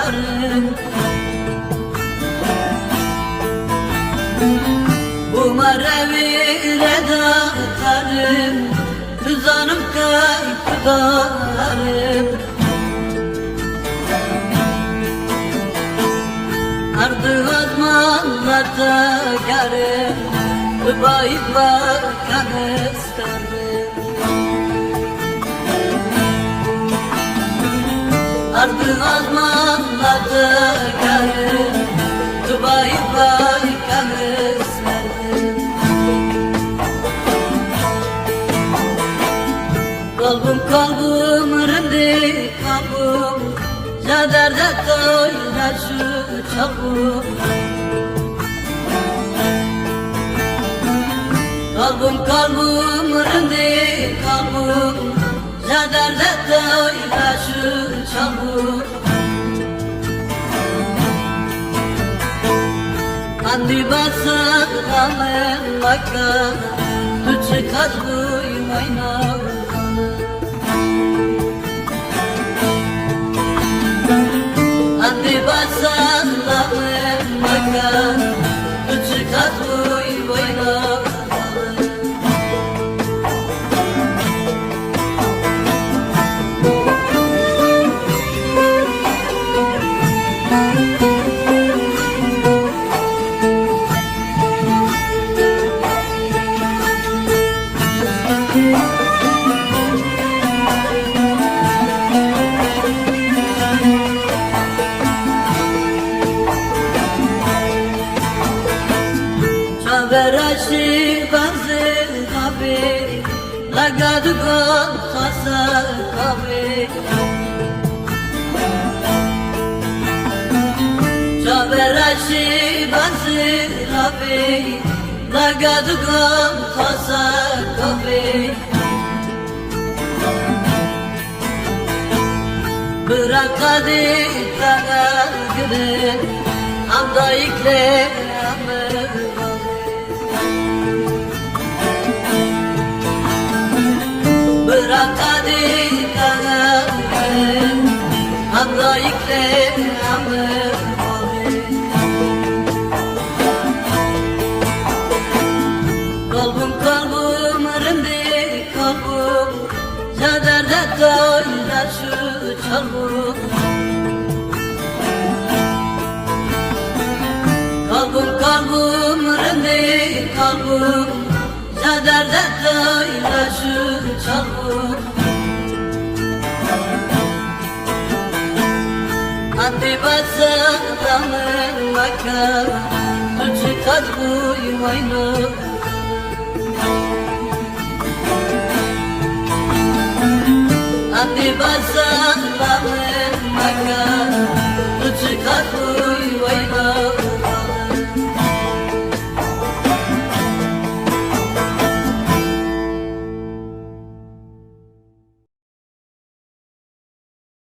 yarım. Bu marevire dağıtarım, kızanım kayıplarım. Ardı azmanlarda yarım, bayıp bakan isterim. Ardı azmanlarda yarım, bayıp bakan isterim. Kalbim rindi kalbim, ya derde doyla şu çabuk. Kalbim rindi kalbim, ya derde doyla şu çabuk. Andi basar kamen maka, tu çıkar duymayna. Andi basar kamen maka, tu çıkar duymayna. Verashi banze kabe, lagadu gon khasa kabe. Verashi banze kabe, lagadu gon khasa kabe. Bırakadi tagar gide, amda ikle amr. Bırakadi kanarım, hamda yıklem amır kalbim rindi kalbim, ya derde doyla şu çabuk. Kalbim rindi kalbim, ya derde doyla şu çabuk. Andi basar kamen maka, tu çıkar duymayna. Andi basar kamen